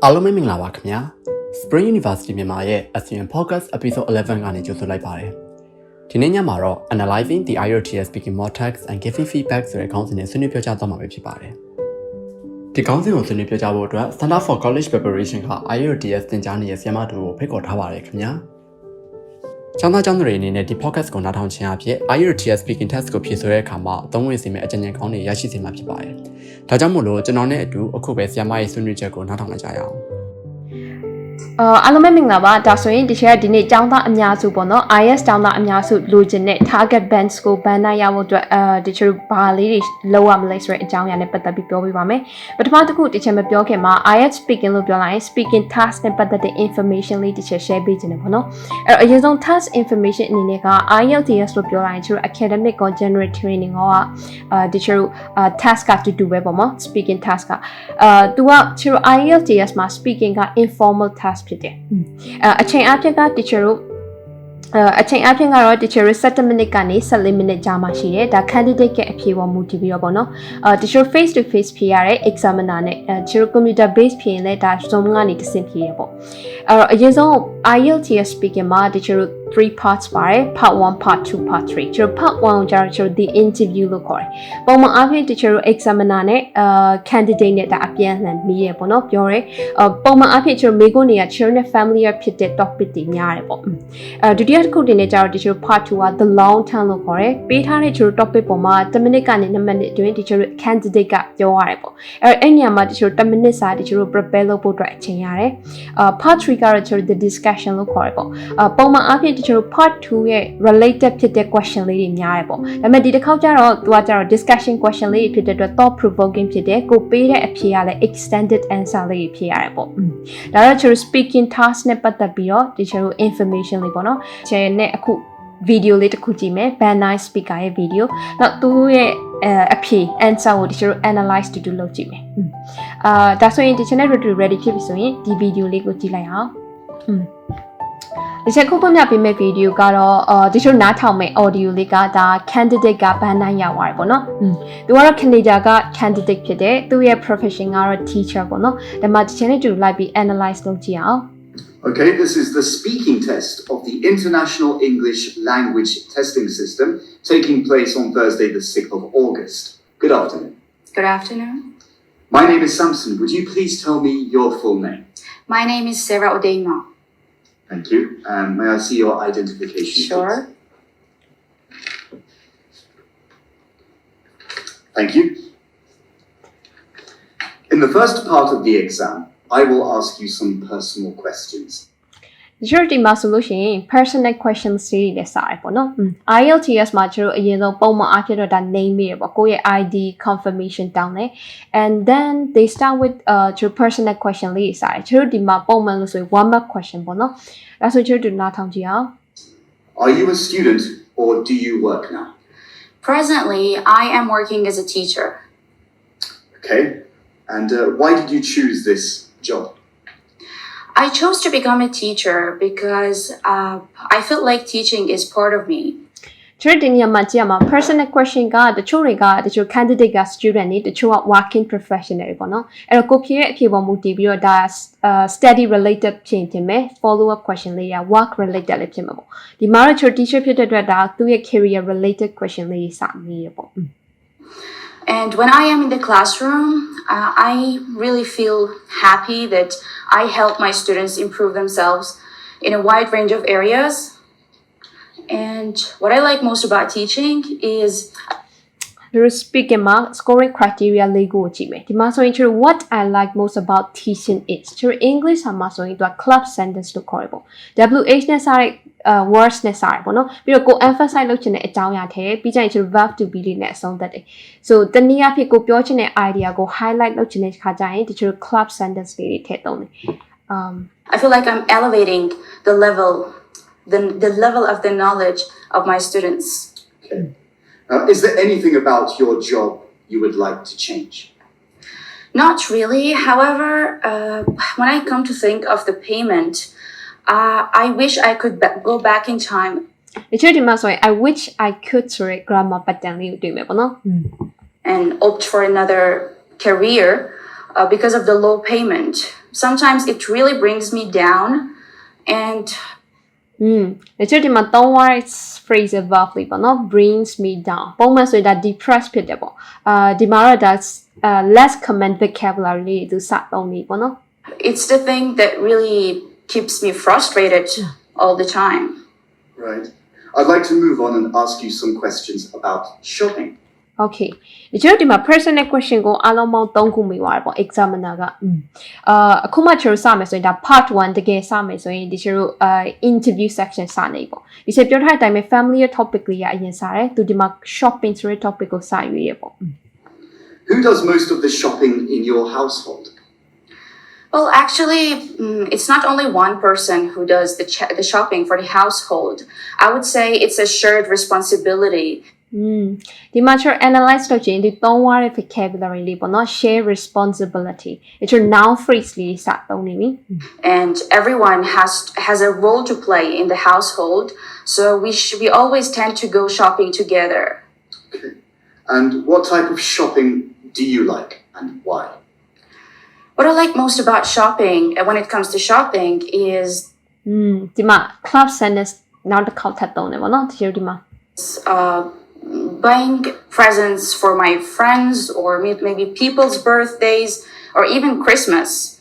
အားလုံးပဲမင်္ဂလာပါခင်ဗျာ Spring University မြန်မာရဲ့ SUM Podcast Epi 11 ကနေကြိုဆိုလိုက်ပါတယ်ဒီနေ့ညမှာတော့ Analyzing the IELTS Speaking More Text and Giving Feedback ဆိုတဲ့ခေါင်းစဉ်နဲ့ဆွေးနွေးပြောကြားသွားမှာပဲဖြစ်ပါတယ်ဒီခေါင်းစဉ်ကိုဆွေးနွေးပြောကြားဖို့အတွက် Center for College Preparation က IELTS သင်ကြားနေတဲ့ဆရာမတို့ကိုဖိတ်ခေါ်ထားပါတယ်ခင်ဗျာကျောင်းသားကျောင်းသူတွေအနေနဲ့ဒီ podcast ကိုနားထောင်ခြင်းအဖြစ် IELTS Speaking Test ကိုဖြေဆိုတဲ့အခါမှာအသုံးဝင်စေမယ့်အကြံဉာဏ်ကောင်းတွေရရှိစေမှာဖြစ်ပါတယ်ဒါကြောင့်မို့လို့ကျွန်တော်နဲ့အတူအခုပဲဆရာမရဲ့ဆွေးနွေးချက်ကိုနားထောင်ကြရအောင်အားလုံးပဲမင်္ဂလာပါဒါဆိုရင်ဒီချက်ဒီနေ့ကျောင်းသားအများစုပေါ့နော် IELTS ကျောင်းသားအများစုလိုချင်တဲ့ target band ကို band နိုင်ရဖို့အတွက်ဒီချက်ဘာလေးတွေလောက်ရမလဲဆိုတဲ့အကြောင်းအရာနဲ့ပတ်သက်ပြီးပြောပြပါမယ်ပထမတစ်ခုဒီချက်မပြောခင်မှာ IELTS speaking လို့ပြောလိုက်ရင် speaking task နဲ့ပတ်သက်တဲ့ information လေးဒီချက် share ပေးခြင်းတယ်ပေါ့နော်အဲ့တော့အရင်ဆုံး task information အနေနဲ့က IELTS လို့ပြောလိုက်ရင်ချက် academic ကို general training ကဒီချက်task ကတူတူပဲပေါ့နော် speaking task ကသူကချက် IELTS မှာ speaking က informal taskဖြစ်တယ်အချိန်အပြင်က teacher တို့အချိန်အပြင်ကတော့ teacher 7 minute ကနေ14 minute ကြာမှရှိတယ်ဒါ candidate ရဲ့အဖြေပေါ်မူတည်ပြီးတော့ပေါ့နော်teacher face to face ဖြေရတဲ့ examiner နဲ့teacher computer based ဖြေရင်လည်းဒါ Zoom ကနေတဆင့်ဖြေရပေါ့အဲ့တော့အရင်ဆုံး IELTS speaking မှာ teacher 3 parts ပါတယ် part 1 part 2 part 3 teacher part 1ကိုကြာတော့ the interview လို့ခေါ်တယ်ပုံမှန်အားဖြင့် teacher examiner နဲ့candidate နဲ့ဒါအပြန်အလှန်မေးရပေါ့နော်ပြောရဲပုံမှန်အားဖြင့် teacher မေးခွန်းတွေက teacher နဲ့ familiar ဖြစ်တဲ့ topic တွေများတယ်ပေါ့ဒုတိယတစ်ခုတင်နေကြတော့ teacher part 2က the long term လို့ခေါ်တယ်ပေးထားတဲ့ teacher topic ပေါ်မှာ10 minute ကနေ2 minute အတွင်း teacher candidate ကပြောရတယ်ပေါ့အဲ့နေရာမှာ teacher 10 minute စာ teacher prepare လုပ်ဖို့အတွက်အချိန်ရတယ်part 3ကတော့ teacher the discussion လို့ခေါ်တယ်ပေါ့ပုံမှန်အားဖြင့် teacher part 2ရဲ့ related ဖြစ်တဲ့ question လေးတွေများတယ်ပေါ့ဒါပေမဲ့ဒီတစ်ခေါက်ကျတော့သူကကျတော့ discussion question လေးတွေဖြစ်တဲ့အတွက် thought provoking ဖြစ်တယ်ကိုပေးတဲ့အဖြေကလည်း extended answer လေးတွေဖြစ်ရတယ်ပေါ့ဒါတော့ teacher speaking task နဲ့ပတ်သက်ပြီးတော့ teacher information လေးပေါ့နော် teacher နဲ့အခု video လေးတစ်ခုကြည့်မယ် band 9 speaker ရဲ့ video နောက်သူရဲ့အဖြေ answer ကို teacher analyze တူတူလုပ်ကြည့်မယ်ဒါဆိုရင် teacher နဲ့ ready ဖြစ်ပြီဆိုရင်ဒီ video လေးကိုကြည့်လိုက်အောင်ဒီချက်ခုပုံပြပေးမယ့် video ကတော့ဒီချိုနားထောင်မယ့် audio လေးကဒါ candidate ကဘန်းနိုင်ရောက်သွားတယ်ပေါ့နော်သူကတော့ Canada က candidate ဖြစ်တယ်သူရဲ့ profession ကတော့ teacher ပေါ့နော်ဒါမှဒီချက်နဲ့တူလိုက်ပြီး analyze လုပ်ကြည့်အောင် Okay, this is the speaking test of the International English Language Testing System taking place on Thursday the 6th of August. Good afternoon. Good afternoon. My name is Samson. Would you please tell me your full name? My name is Sarah Odeima. Thank you. May I see your identification, Sure. please? Thank you. In the first part of the exam, I will ask you some personal questions. ဒီမှာဆိုလို့ရှိရင် personal questions တွေလည်းစရပေါ့နော် IELTS မှာကျတော့အရင်ဆုံးပုံမှန်အားဖြင့်တော့ဒါ name ပဲပေါ့ကိုယ့်ရဲ့ ID confirmation တောင်းတယ် and then they start with personal question လေးစရကျတော့ဒီမှာပုံမှန်လို့ဆိုရင် one mark question ပေါ့နော်ဒါဆိုကျတော့နားထောင်ကြည့်အောင် Are you a student or do you work now? Presently, I am working as a teacher. Okay. And why did you choose this job? I chose to become a teacher because I felt like teaching is part of me. ကျတော့ဒီနေရာမှာကြည့်ရမှာ personal question ကတချို့တွေကတချို့ candidate က student တွေတချို့က working professional တွေပေါ့နော်အဲ့တော့ကိုဖြေရဲ့အဖြေပေါ်မူတည်ပြီးတော့ဒါ study related ဖြစ်မယ် follow up question လေးက work related လေးဖြစ်မှာပေါ့ဒီမှာတော့ teacher ဖြစ်တဲ့အတွက်ဒါသူ့ရဲ့ career related question လေးစမေးရပေါ့And when I am in the classroom, I really feel happy that I help my students improve themselves in a wide range of areas. And what I like most about teaching is the speaking mark scoring criteria လေးကိုကြည့်မယ်ဒီမှာဆိုရင်ကျတော့ what I like most about teaching is ကျတော့ English မှာဆိုရင်သူက club sentence လို့ခေါ်ရပေါ့ WH နဲ့စတဲ့words နဲ့စရပေါ့နော်ပြီးတော့ကို emphasize လုပ်ချင်တဲ့အကြောင်းအရာထဲပြီးကြရင်ကျတော့ verb to be လေးနဲ့အဆုံးသတ်တယ် so တနည်းအားဖြင့်ကိုပြောချင်တဲ့ idea ကို highlight လုပ်ချင်တဲ့ခါကျရင်ဒီကျတော့ club sentence လေးတွေထည့်သုံးတယ်I feel like I'm elevating the level of the knowledge of my students. Okay. Is there anything about your job you would like to change? Not really. However, when I come to think of the payment, I wish I could go back in time. ဒီချက်ဒီမှာဆိုရင် I wish I could ဆိုတဲ့ grammar pattern လေးကိုတွေ့မယ်ပေါ့နော် and opt for another career because of the low payment. sometimes it really brings me down. And တချို့ဒီမှာသုံးရတဲ့ phrasal verb လေးပေါ့နော် brings me down ပုံမှန်ဆိုရင်ဒါ depressed ဖြစ်တယ်ပေါ့ဒီမှာတော့ဒါ less common vocabulary လေးသူစသုံးနေပေါ့နော် it's the thing that really keeps me frustrated all the time. Right. I'd like to move on and ask you some questions about shopping. Okay ဒီကျတော့ဒီမှာ personal question ကိုအားလုံးပေါင်း3ခုမိသွားတယ်ပေါ့ examiner ကအခုမှကျွန်တော်စမယ်ဆိုရင်ဒါ part 1တကယ်စမယ်ဆိုရင်ဒီကျတော့interview section စနေပေါ့ဒီချက်ပြောထားတဲ့အတိုင်းပဲ familiar topic လေးကအရင်စားတယ်သူဒီမှာ shopping ဆိုတဲ့ topic ကိုစရွေးရပေါ့ Who does most of the shopping in your household? Well, actually, it's not only one person who does the shopping for the household. I would say it's a shared responsibility. ဒီမှာကျွန်တော် analyze လုပ်ခြင်းဒီသုံးရတဲ့ vocabulary လေးပေါ့နော် share responsibility ဒီကျွန်တော် noun phrase လေးစသုံးနေပြီ And everyone has a role to play in the household, so we always tend to go shopping together. Okay. And what type of shopping do you like and why? What I like most about shopping, when it comes to shopping, is ဒီမှာ club sentence နောက်တစ်ခေါက်ထပ်သုံးတယ်ပေါ့နော်ဒီဒီမှာ buying presents for my friends or maybe people's birthdays or even Christmas.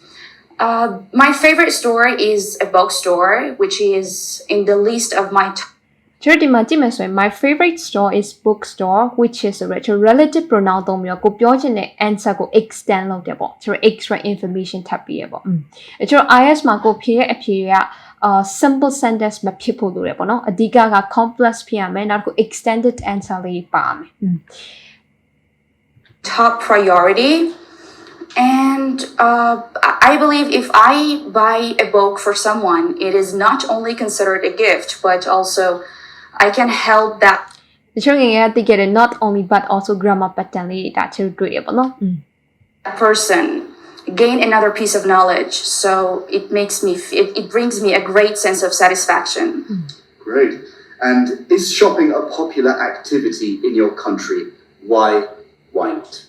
My favorite store is a bookstore, which is in the list of myကျွန်တော်ဒီမှာကြည့်မယ်ဆိုရင် my favorite store is bookstore which is a relative pronoun သုံးပြီးတော့ကိုပြောချင်တဲ့ answer ကို extend လုပ်တယ်ပေါ့ကျွန်တော် extra information ထပ်ပြီးရပေါ့ကျွန်တော် IELTS မှာကိုဖြေရဲ့အဖြေကsimple sentence မဖြစ်ဖို့လိုတယ်ပေါ့နော်အဓိကက complex ဖြစ်ရမယ်နောက်တစ်ခု extended answer လေးပါမယ် top priority. And I believe if I buy a book for someone, it is not only considered a gift, but also I can help that ဒီချို့ငယ်ကသိခဲ့တဲ့ not only but also grammar pattern လေးဒါချို့တွေ့ရပေါ့နော် person gain another piece of knowledge. So it brings me a great sense of satisfaction. Great. And is shopping a popular activity in your country? Why not?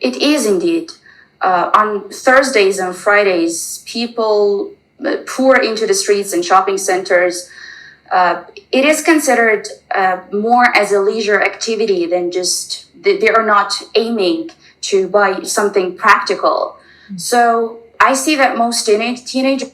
It is indeed. On Thursdays and Fridays, people pour into the streets and shopping centers. It is considered more as a leisure activity than just they are not aiming to buy something practical. So I see that most teenagers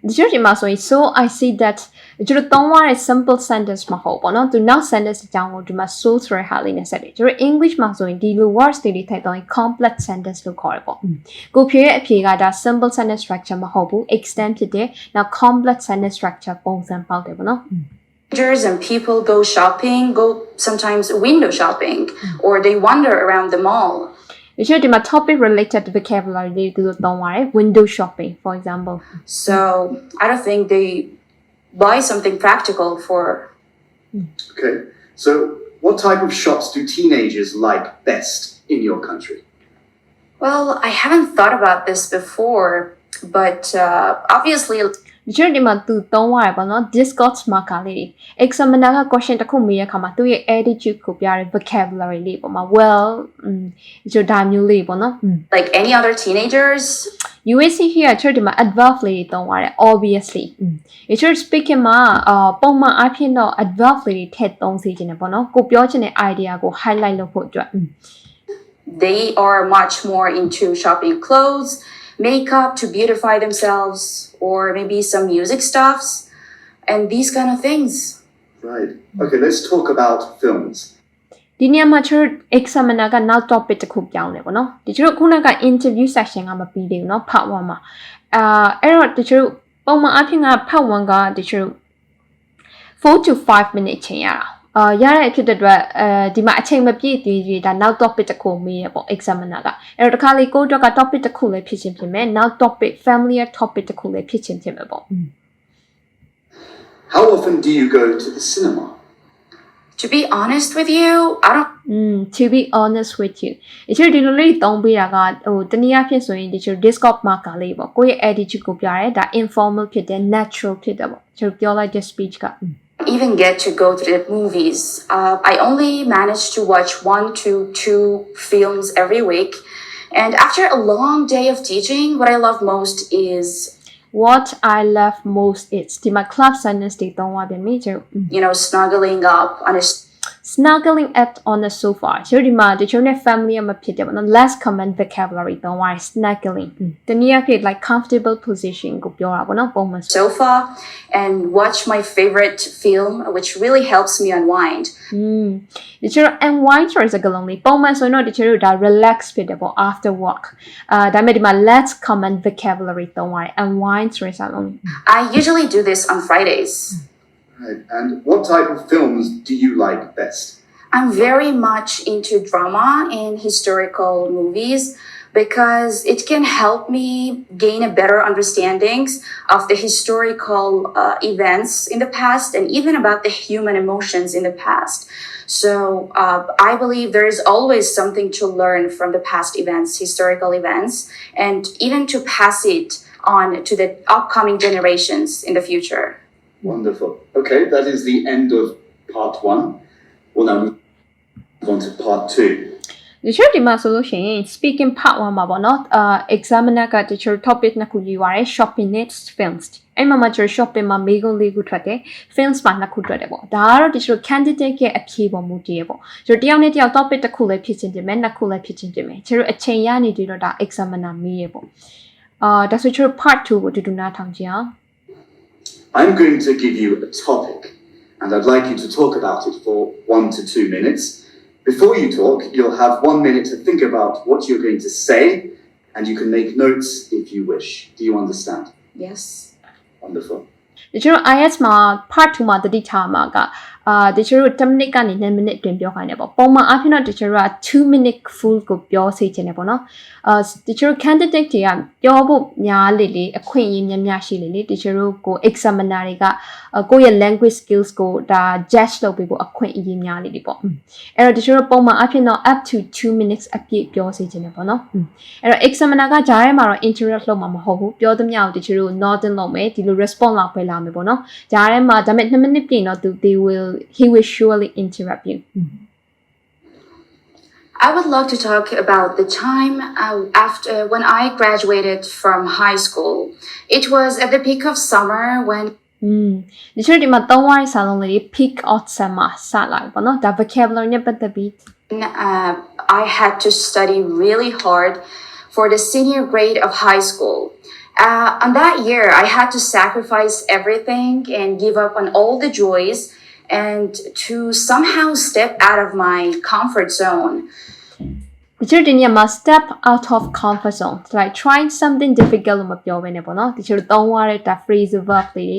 ဒီချို့ဒီမှာဆိုရင် so I see that ကျွန်တော်သုံးရတဲ့ simple sentence မဟုတ်ပေါ့နော်သူနောက် sentence အကြောင်းကိုဒီမှာ so ဆိုတဲ့ဟာလေးနဲ့ဆက်တယ်ကျွန်တော် English မှာဆိုရင်ဒီလို words တွေထည့်တော့ complex sentence လို့ခေါ်တယ်ပေါ့ကိုဖြေရဲ့အဖြေကဒါ simple sentence structure မဟုတ်ဘူး extend ဖြစ်တယ်နောက် complex sentence structure ပုံစံပေါက်တယ်ပေါ့နော် and people go sometimes window shopping or they wander around the mall. ဒီချို့ဒီမှာ topic related vocabulary တွေသူတို့သုံးရတယ် window shopping for example. So I don't think they buy something practical for. Okay. So what type of shops do teenagers like best in your country? Well, I haven't thought about this before, but obviously ဒီချို့ဒီမှာသူသုံးရတယ်ပေါ့နော် Discord marker လေး examiner က question တစ်ခုမေးရခါမှာသူရဲ့ attitude ကိုပြတဲ့ vocabulary လေးပေါ့မှာ well ဒီချို့ဒါမျိုးလေးပေါ့နော် like any other teenagers UAC here ချို့ဒီမှာ adverb လေးသုံးရတယ် obviously ဒီချို့ speaking မှာပုံမှန်အဖြစ်တော့ adverb လေးထည့်သုံးစေချင်တယ်ပေါ့နော်ကိုပြောချင်တဲ့ idea ကို highlight လုပ်ဖို့အတွက် they are much more into shopping clothes, makeup to beautify themselves, or maybe some music stuffs and these kind of things. Right. Okay, let's talk about films. ဒီနေရာမှာကျွန်တော် examiner ကနောက် topic တစ်ခုပြောင်းတယ်ပေါ့နော်ဒီကျွန်တော်ခုနက interview section ကမပြီးသေးဘူးเนาะ part 1မှာအဲ့တော့ဒီကျွန်တော်ပုံမှန်အဖြစ်က part 1ကဒီကျွန်တော်4 to 5 minutes ချိန်ရတာရတဲ့အဖြစ်တဲ့အတွက်ဒီမှာအချိန်မပြည့်သေးသေးဒါနောက် topic တစ်ခုမေးရပေါ့ examiner ကအဲ့တော့တစ်ခါလေကိုအတွက်က topic တစ်ခုလည်းဖြစ်ချင်းဖြစ်မယ်နောက် topic familiar topic တစ်ခုလည်းဖြစ်ချင်းဖြစ်မယ်ပေါ့ How often do you go to the cinema? To be honest with you, I don't to be honest with you ဒီလိုဒီလိုလေးသုံးပေးတာကဟိုတနည်းအားဖြင့်ဆိုရင်ဒီလို Discord marker လေးပေါ့ကိုယ့်ရဲ့ attitude ကိုပြရဲဒါ informal ဖြစ်တယ် natural ဖြစ်တယ်ပေါ့ကျွန်တော်ပြောလိုက်တဲ့ speech က even get to go to the movies. I only manage to watch 1 to 2 films every week, And after a long day of teaching, what I love most is what I love most is ဒီမှာ club sentence တွေသုံးသွားပြန်ပြီကျတို့ snuggling up on a snuggling up on the sofa ကျတို့ဒီမှာတချို့နဲ့ family မှာဖြစ်တယ်ပေါ့နော် less common vocabulary သုံးသွားတယ် snuggling တနည်းအားဖြင့် like comfortable position ကိုပြောတာပေါ့နော်ပုံမှန် sofa and watch my favorite film, which really helps me unwind. တချို့ unwind ဆိုတဲ့စကားလုံးလေးပုံမှန်ဆိုရင်တော့တချို့ဒါ relax ဖြစ်တယ်ပေါ့ after work ဒါပေမဲ့ဒီမှာ less common vocabulary သုံးသွားတယ် unwind ဆိုတဲ့စကားလုံး I usually do this on Fridays. Right. And what type of films do you like best? I'm very much into drama and historical movies because it can help me gain a better understanding of the historical events in the past and even about the human emotions in the past. So I believe there is always something to learn from the past events, historical events, and even to pass it on to the upcoming generations in the future. Wonderful. Okay, that is the end of part 1. We'll now move on to part 2. ဒီချို့ဒီမှာဆိုလို့ရှိရင် speaking part 1မှာပေါ့နော်examiner ကတချို့ topic နှစ်ခုယူရတယ် shopping next films အဲ့မှာကျတော့ shopping မှာမေးခွန်း၄ခုထွက်တယ် films မှာ2ခုထွက်တယ်ပေါ့ဒါကတော့တချို့ candidate ရဲ့အဖြေပေါ်မူတည်ရပေါ့ကျတော့တယောက်နဲ့တယောက် topic တစ်ခုလည်းဖြစ်ချင်းတင်မယ်2ခုလည်းဖြစ်ချင်းတင်မယ်ကျတော့အချိန်ရနေပြီးတော့ဒါ examiner မေးရပေါ့ဒါဆိုကျတော့ part 2ကိုတူနားထောင်ကြည့်အောင် I'm going to give you a topic, and I'd like you to talk about it for 1 to 2 minutes. Before you talk, you'll have 1 minute to think about what you're going to say, and you can make notes if you wish. Do you understand? Yes. Wonderful. တချို့ IELTS မှာ part 2မှာတတိထားမှာကတချို့10 minute ကနေ9 minute တွင်ပြောခိုင်းတယ်ပေါ့ပုံမှန်အားဖြင့်တော့တချို့က2 minute full ကိုပြောစေချင်တယ်ပေါ့နော်တချို့ candidate တွေကပြောဖို့များလေအခွင့်အရေးများရှိလေတချို့ကို examiner တွေကကိုယ့်ရဲ့ language skills ကိုဒါ judge လုပ်ပေးဖို့အခွင့်အရေးများလေပေါ့အဲ့တော့တချို့ပုံမှန်အားဖြင့်တော့ up to 2 minutes အပြည့်ပြောစေချင်တယ်ပေါ့နော်အဲ့တော့ examiner ကဂျားထဲမှာတော့ interrupt လုပ်မှာမဟုတ်ဘူးပြောသမျှကိုတချို့ nodding လုပ်မယ်ဒီလို response လောက်ပဲလာမယ်ပေါ့နော်ဂျားထဲမှာဒါပေမဲ့2 minute ပြင်တော့ he will surely interrupt you. I would love to talk about the time after when I graduated from high school. It was at the peak of summer when ဒီချို့ဒီမှာသုံးဝိုင်းစာလုံးလေး peak of summer စလာပြီပေါ့နော်ဒါ vocabulary နဲ့ပတ်သက်ပြီး I had to study really hard for the senior grade of high school. On that year, I had to sacrifice everything and give up on all the joys and to somehow step out of my comfort zone. ဒီချို့ဒီနေရာမှာ step out of comfort zone like trying something difficult လို့မပြောဘဲနဲ့ပေါ့နော်ဒီချို့သုံးသွားတဲ့ဒါ phrasal verb လေး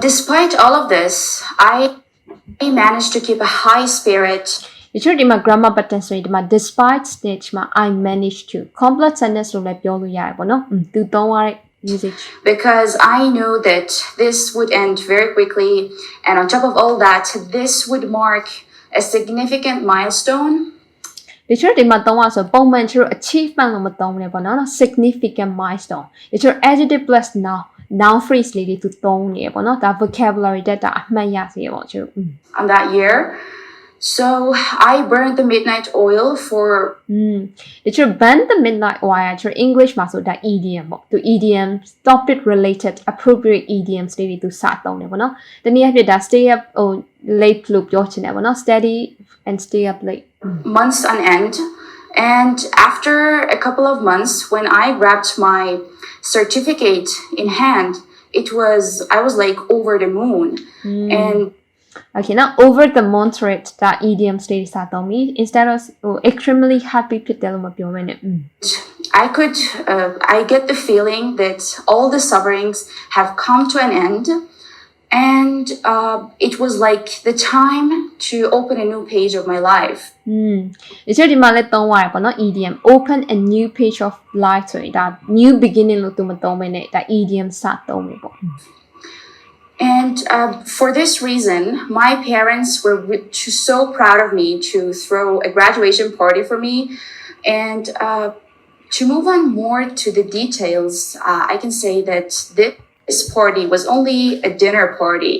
Despite all of this, I managed to keep a high spirit. ဒီချို့ဒီမှာ grammar pattern ဆိုရင်ဒီမှာ despite stage မှာ I managed to complex sentence လို့လည်းပြောလို့ရတယ်ပေါ့နော်သူသုံးသွားတဲ့ usage because I know that this would end very quickly, and on top of all that, this would mark a significant milestone. ဒီချို့ဒီမှာသုံးရဆိုပုံမှန်ချို့ achievement လို့မသုံးဘူးလေပေါ့နော် significant milestone ဒီချို့ adjective plus noun phrase လေးတွေသူသုံးနေရပေါ့နော်ဒါ vocabulary တက်တာအမှတ်ရစေရပေါ့ချို့ on that year. So I burned the midnight oil for ဒီချို့ burn the midnight oil ချို့ English မှာဆိုတာ idiom ပေါ့သူ idiom topic related appropriate idioms တွေသူစသုံးတယ်ပေါ့နော်တနည်းအားဖြင့်ဒါ stay up late လို့ပြောချင်တယ်ပေါ့နော် study and stay up late months on end, and after a couple of months when I grabbed my certificate in hand, I was like over the moon. And okay now over the moon rate that idiom state စသုံးပြီး instead of extremely happy ဖြစ်တယ်လို့မပြောဘဲနဲ့ I get the feeling that all the sufferings have come to an end, and it was like the time to open a new page of my life. ဒီချို့ဒီမှာလည်းသုံးရတယ်ပေါ့နော် idiom open a new page of life ဆိုရင်ဒါ new beginning လို့သူမသုံးဘဲနဲ့ဒါ idiom စသုံးမယ်ပေါ့ And for this reason, my parents were so proud of me to throw a graduation party for me. And to move on more to the details, I can say that this party was only a dinner party,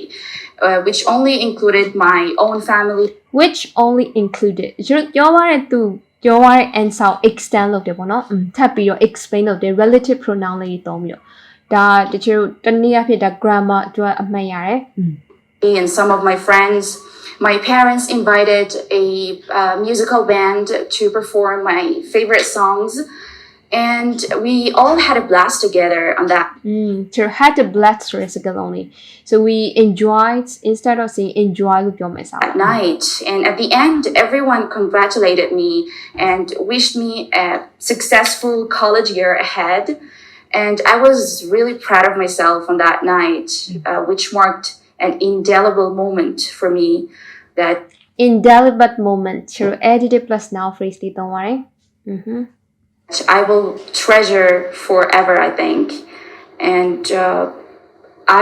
which only included my own family. Which only included ပြောရတဲ့သူ ပြောရတဲ့ answer extend လုပ်တယ်ပေါ့နော်ထပ်ပြီးတော့ explain လုပ်တယ် relative pronoun လေးသုံးပြီးတော့ဒါတချို့တနည်းအားဖြင့်ဒါ grammar အတွက်အမှတ်ရတယ် Me and some of my friends, my parents invited a musical band to perform my favorite songs, and we all had a blast together on that to had the blast ဆိုတဲ့စကားလုံးလေး so we enjoyed instead of saying enjoy လို့ပြောမယ်စား night. And at the end, everyone congratulated me and wished me a successful college year ahead. And I was really proud of myself on that night, which marked an indelible moment for me. That indelible moment ဆို adjective plus noun phrase လေးသုံးပါတယ် I will treasure forever, I think. And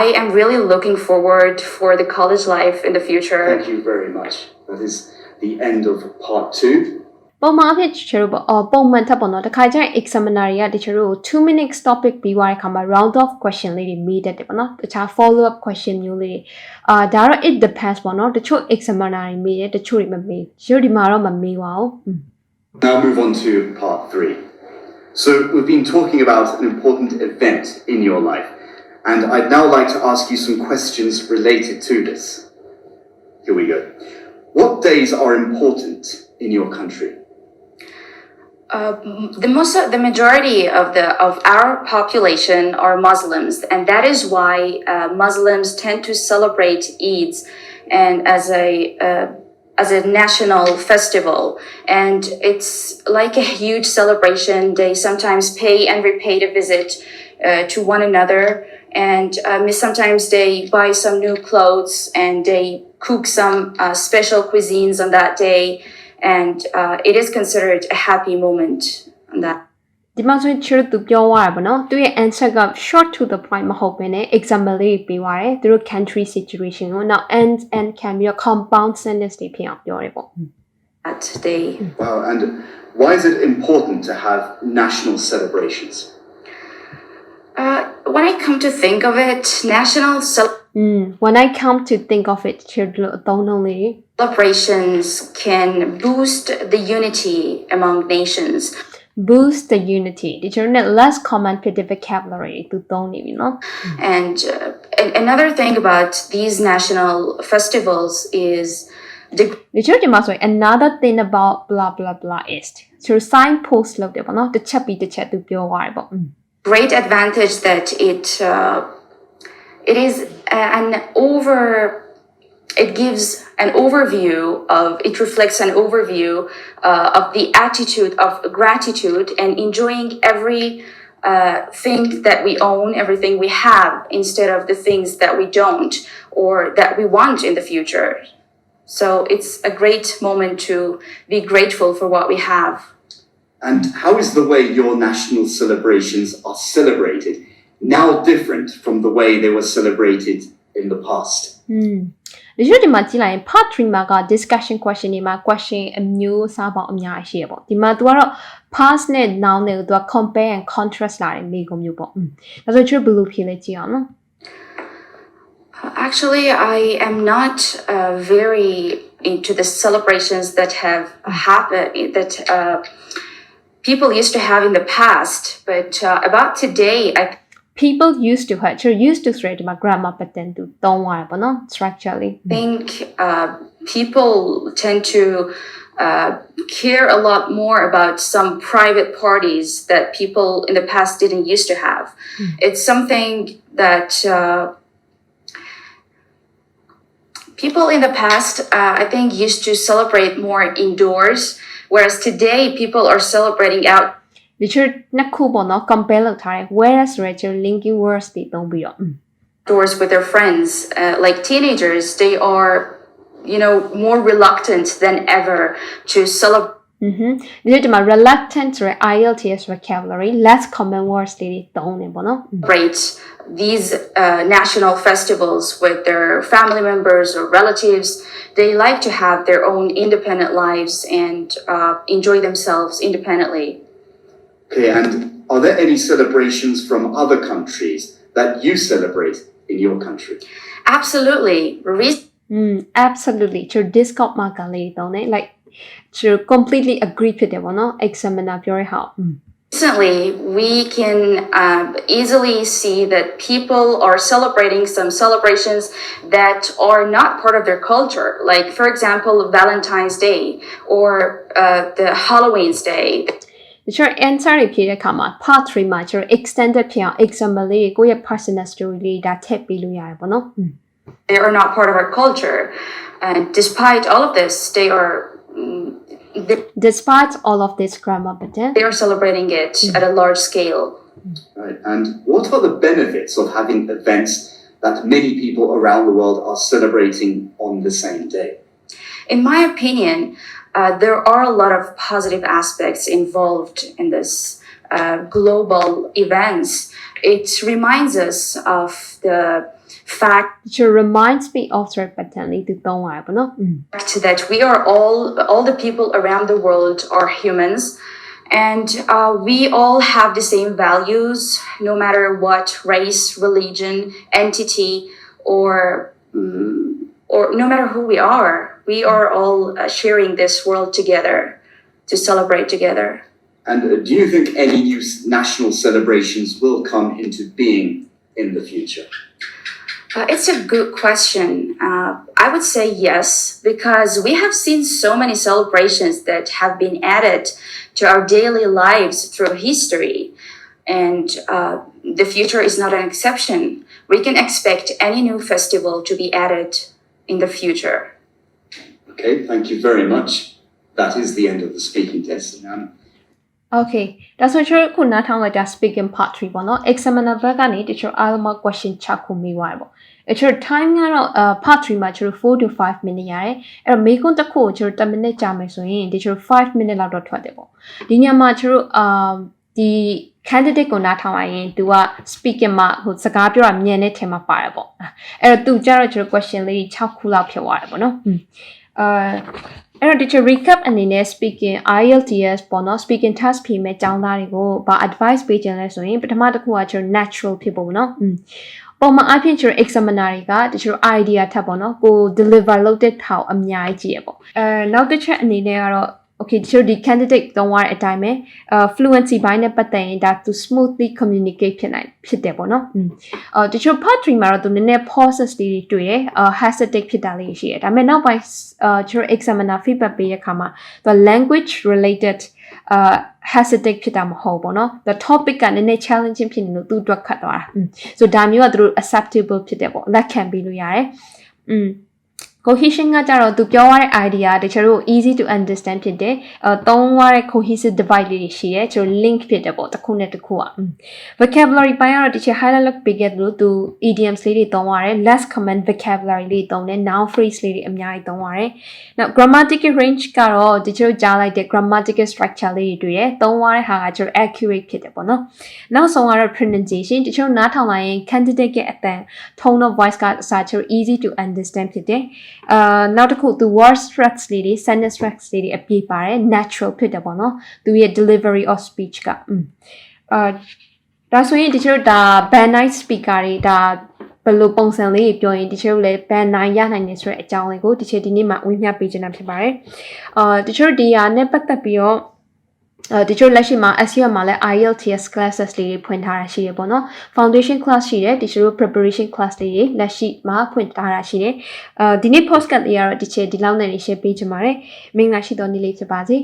I am really looking forward for the college life in the future. Thank you very much. That is the end of part 2. ပုံမှန်အဖြစ်တချို့ပုံမှန်ထပ်ပေါ့နော်တခါကျရင် examiner တွေကတချို့ကို2 minutes topic ပြီးသွားတဲ့အခါမှာ round off question လေးတွေမေးတတ်တယ်ပေါ့နော်တခြား follow up question မျိုးလေးတွေဒါတော့ it depends ပေါ့နော်တချို့ examiner တွေမေးတယ်တချို့တွေမမေးရုပ်ဒီမှာတော့မမေးပါဘူး Now move on to part 3. So we've been talking about an important event in your life, and I'd now like to ask you some questions related to this. Here we go. What days are important in your country? The majority of our population are Muslims, and that is why Muslims tend to celebrate Eids and as a national festival, and it's like a huge celebration. They sometimes pay and repay a visit to one another, and sometimes they buy some new clothes and they cook some special cuisines on that day, and it is considered a happy moment on that. ဒီမှာဆိုရင်ချစ်သူပြောသွားတာပေါ့နော်သူရဲ့ answer က short to the point မဟုတ်ဘဲနဲ့ example လေးပေးသွားတယ်သူတို့ country situation ကိုနောက် and can be a compound sentence တွေဖြစ်အောင်ပြောတယ်ပေါ့ That day. Wow, and why is it important to have national celebrations? When I come to think of it, when I come to think of it ချစ်လို့အသုံးလုံးလေး celebrations can boost the unity among nations. Boost the unity. The journal less common for the vocabulary to don't you know. And another thing about these national festivals is the another thing about blah blah blah is so signpost လောက်တယ်ပေါ့နော်တစ်ချက်ပြီးတစ်ချက်သူပြောသွားတယ်ပေါ့ great advantage that it is it gives an overview it reflects an overview of the attitude of gratitude and enjoying every thing that we own, everything we have, instead of the things that we don't or that we want in the future. So it's a great moment to be grateful for what we have. And how is the way your national celebrations are celebrated now different from the way they were celebrated in the past? ဒီလိုဒီမှာကြည့်လိုက်ရင် part 3မှာက discussion question တွေမှာ question အမျိုးအစားပေါင်းအများကြီးရှိရပေါ့ဒီမှာ तू ကတော့ past နဲ့ now နဲ့ तू က compare and contrast လာတဲ့မိကုံမျိုးပေါ့ဒါဆိုကျွန်တော်ဘယ်လိုဖြေလဲကြည့်အောင်နော် Actually, I am not very into the celebrations that have happened that people used to have in the past, but about today, people used to have used to thread my grammar but then to don't worry but no structurally I think people tend to care a lot more about some private parties that people in the past didn't used to have. It's something that people in the past I think used to celebrate more indoors, whereas today people are celebrating out. ဒီချနှစ်ခုပေါ့နော် compare လုပ်ထားတယ် whereas Rachel linking words တွေသုံးပြီးတော့ outdoors with their friends, like teenagers, they are, more reluctant than ever to celebrate. ဒီမှာ reluctant ဆိုတဲ့ IELTS vocabulary less common words တွေသုံးနေပေါ့နော် These national festivals with their family members or relatives. They like to have their own independent lives and enjoy themselves independently. Okay, and are there any celebrations from other countries that you celebrate in your country? Absolutely. Absolutely. So Discord marker လေးတုံးနေ like to completely agree ဖြစ်တယ်ပေါ့နော် examiner ပြောတဲ့ဟာ Recently, we can easily see that people are celebrating some celebrations that are not part of their culture, like, for example, Valentine's Day or the Halloween's Day. တချို့ answer တွေဖြေတဲ့အခါမှာ part 3 မှာကျတော့ extended ဖြစ်အောင် example လေးကိုယ့်ရဲ့ personal story လေးဒါထည့်ပေးလို့ရတယ်ပေါ့နော် They are not part of our culture, and despite all of this, Despite all of this grammar pattern, they are celebrating it at a large scale. Right. And what are the benefits of having events that many people around the world are celebrating on the same day? In my opinion, there are a lot of positive aspects involved in this global events. It reminds us of the fact it reminds me of the pattern လေးသူသုံးရတယ်ပေါ့နော် that we are all the people around the world are humans, and we all have the same values, no matter what race, religion, entity, or no matter who we are. We are all sharing this world together to celebrate together. And do you think any new national celebrations will come into being in the future? It's a good question. I would say yes, because we have seen so many celebrations that have been added to our daily lives through history. And the future is not an exception. We can expect any new festival to be added in the future. Okay, thank you very much. That is the end of the speaking test now. Okay ဒါဆိုကျွန်တော်ခုနားထောင်လိုက်တာ speaking part 3ပေါ့နော် examiner ဘက်ကနေတချို့အားလုံး question 6ခုမေးသွားတယ်ပေါ့အဲ့ကျွန်တော် time ကတော့ part 3မှာကျွန်တော်4 to 5 minute ရတယ်အဲ့တော့မေးခွန်းတစ်ခုကိုကျွန်တော်10 minute ကြာမယ်ဆိုရင်ဒီကျွန်တော်5 minute လောက်တော့ထွက်တယ်ပေါ့ဒီညမှာကျွန်တော်ဒီ candidate ကိုနားထောင်လိုက်ရင် तू က speaking မှာဟိုစကားပြောတာမြန်တဲ့ထဲမှာပါတယ်ပေါ့အဲ့တော့ तू ကြတော့ကျွန်တော် question လေး6ခုလောက်ဖြစ်သွားတယ်ပေါ့နော်အဲ့တော့ teacher recap အနေနဲ့ speaking IELTS ပေါ့နော် speaking test ဖြေမဲ့ကျောင်းသားတွေကိုဗာ advice ပေးခြင်းလဲဆိုရင်ပထမတစ်ခုကကျွန်တော် natural ဖြစ်ဖို့နော်ပုံမှန်အဖြစ်ကျွန်တော် examiner တွေကတချို့ idea ထပ်ပေါ့နော်ကို deliver လုပ်တဲ့ထောက်အများကြီးကြည့်ရပေါ့နောက်တစ်ချက်အနေနဲ့ကတော့ okay တချို့ဒီ candidate သုံးရတဲ့အတိုင်းပဲ fluency ဘိုင်းနဲ့ပတ်သက်ရင်ဒါ to smoothly communicate ဖြစ်တယ်ပေါ့နော်တချို့ part 3မှာတော့သူနည်းနည်း pauses တွေတွေ့ရ hesitate ဖြစ်တာလေးရှိတယ်ဒါပေမဲ့နောက်ပိုင်းကျို့ examiner feedback ပေးရခါမှာသူ language related hesitate ဖြစ်တာမဟုတ်ပေါ့နော် the topic ကနည်းနည်း challenging ဖြစ်နေလို့သူ့အတွက်ခတ်သွားတာဆိုဒါမျိုးကသူတို့ acceptable ဖြစ်တယ်ပေါ့လက်ခံပြီးလို့ရတယ်cohesion ကကြတော့သူပြောရတဲ့ idea တချို့တို့ easy to understand ဖြစ်တယ်သုံးရတဲ့ cohesive divide လေးတွေရှိတယ်ကျို့ link ဖြစ်တယ်ပေါ့တစ်ခုနဲ့တစ်ခုvocabulary ပိုင်းကတော့တချို့ highlight လုပ်ပေးခဲ့သလိုသူ idioms လေးတွေသုံးရတယ် less common vocabulary လေးသုံးတယ် noun phrase လေးတွေအများကြီးသုံးရတယ်နောက် grammatical range ကတော့တချို့ကြားလိုက်တဲ့ grammatical structure လေးတွေတွေ့တယ်သုံးရတဲ့ဟာကကျို့ accurate ဖြစ်တယ်ပေါ့နော်နောက်ဆုံးကတော့ pronunciation တချို့နားထောင်လိုက်ရင် candidate ရဲ့အတန် tone of voice ကအစားကျို့ easy to understand ဖြစ်တယ်နောက်တစ်ခုသူ word structure လေးတွေ sentence structure လေးတွေအပြည့်ပါတယ် natural ဖြစ်တယ်ပေါ့နော်သူရဲ့ delivery of speech ကဒါဆိုရင်တချို့ဒါ band night speaker တွေဒါဘယ်လိုပုံစံလေးပြောရင်တချို့လည်း band night ရနိုင်နေဆိုတဲ့အကြောင်းလေးကိုတချို့ဒီနေ့မှာဝေမျှပေးချင်တာဖြစ်ပါတယ်တချို့ဒီဟာနဲ့ပတ်သက်ပြီးတော့တချို့လက်ရှိမှာ SUM မှာလည်း IELTS classes လေးတွေဖွင့်ထားတာရှိတယ်ပေါ့နော် foundation class ရှိတယ်တချို့ preparation class လေးတွေလက်ရှိမှာဖွင့်ထားတာရှိတယ်ဒီနေ့ podcast လေးကတော့ဒီလောက်နဲ့ share ပေးချင်ပါတယ်မင်္ဂလာရှိသောနေ့လေးဖြစ်ပါစေ